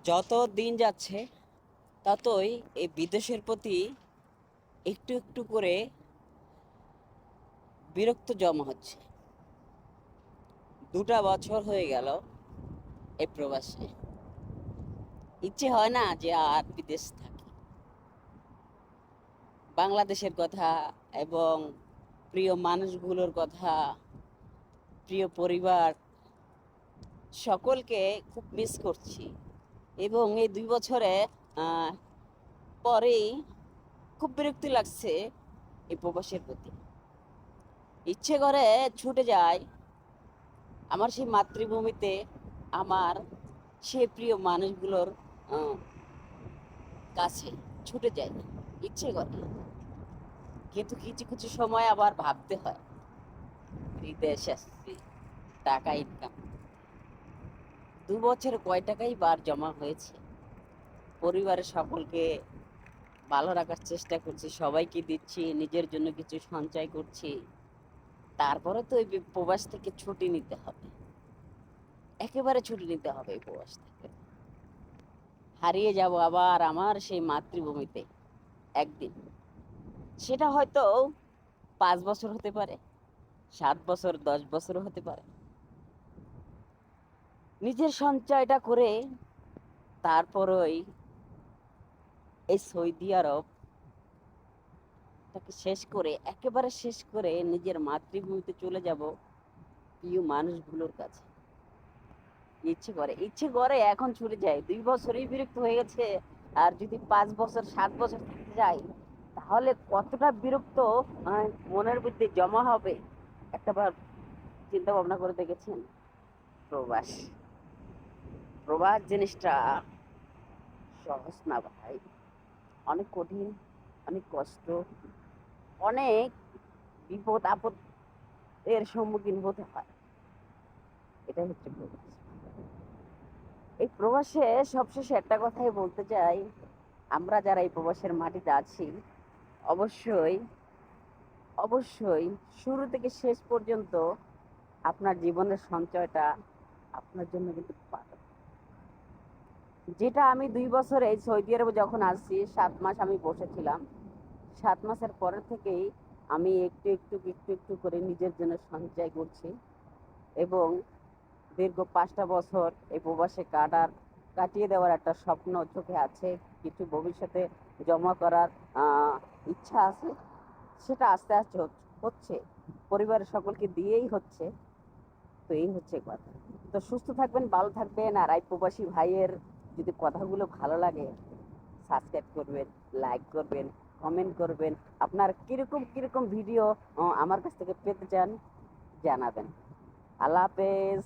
যত দিন যাচ্ছে ততই এই বিদেশের প্রতি একটু একটু করে বিরক্ত জমা হচ্ছে। 2টা বছর হয়ে গেল এই প্রবাসে। ইচ্ছে হয় না যে আর বিদেশ থাকি। বাংলাদেশের কথা এবং প্রিয় মানুষগুলোর কথা, প্রিয় পরিবার, সকলকে খুব মিস করছি। এবং এই 2 বছরে আহ, পরেই খুব বিরক্তি লাগছে এই প্রবাসের প্রতি। ইচ্ছে করে ছুটে যায় আমার সেই মাতৃভূমিতে, আমার সে প্রিয় মানুষগুলোর আহ, কাছে ছুটে যাই, ইচ্ছে করে। কিন্তু কিছু কিছু সময় আবার ভাবতে হয়, বিদেশ আসছি, টাকা ইনকাম, 2 বছর কয় টাকাই বার জমা হয়েছে। পরিবারের সকলকে ভালো রাখার চেষ্টা করছি, সবাইকে দিচ্ছি, নিজের জন্য কিছু সঞ্চয় করছি। তারপরে তো এই প্রবাস থেকে ছুটি নিতে হবে, একেবারে ছুটি নিতে হবে এই প্রবাস থেকে। হারিয়ে যাব আবার আমার সেই মাতৃভূমিতে একদিন। সেটা হয়তো 5 বছর হতে পারে, 7 বছর, 10 বছরও হতে পারে। নিজের সঞ্চয়টা করে তারপরই এই সৌদি আরবটাকে শেষ করে, একেবারে শেষ করে নিজের মাতৃভূমিতে চলে যাব, প্রিয় মানুষগুলোর কাছে। ইচ্ছে করে এখন ছুটে যায়। 2 বছরই বিরক্ত হয়ে গেছে, আর যদি 5 বছর, 7 বছর থাকতে যাই, তাহলে কতটা বিরক্ত মনের মধ্যে জমা হবে। একটাবার চিন্তা ভাবনা করে দেখেছেন? প্রবাস, প্রবাস জিনিসটা সহজ না ভাই, অনেক কঠিন, অনেক কষ্ট, অনেক বিপদ আপদ এর সম্মুখীন হতে হয়। এটাই হচ্ছে প্রবাস। এই প্রবাসে সবশেষে একটা কথাই বলতে চাই, আমরা যারা এই প্রবাসের মাটিতে আছি, অবশ্যই অবশ্যই শুরু থেকে শেষ পর্যন্ত আপনার জীবনের সঞ্চয়টা আপনার জন্য কিন্তু পাবেন। যেটা আমি 2 বছর এই সৌদি আরবে যখন আসছি, 7 মাস আমি বসেছিলাম। 7 মাসের পরের থেকেই আমি একটু একটু একটু একটু করে নিজের জন্য সঞ্চয় করছি। এবং দীর্ঘ 5টা বছর এই প্রবাসে কাটিয়ে দেওয়ার একটা স্বপ্ন চোখে আছে। কিছু ভবিষ্যতে জমা করার ইচ্ছা আছে। সেটা আস্তে আস্তে হচ্ছে, পরিবারের সকলকে দিয়েই হচ্ছে। তো এই হচ্ছে কথা। তো সুস্থ থাকবেন, ভালো থাকবেন। আর এই প্রবাসী ভাইয়ের যদি কথাগুলো ভালো লাগে, সাবস্ক্রাইব করবেন, লাইক করবেন, কমেন্ট করবেন। আপনার কিরকম কিরকম ভিডিও আমার কাছ থেকে পেতে চান জানাবেন। আল্লাহ হাফেজ।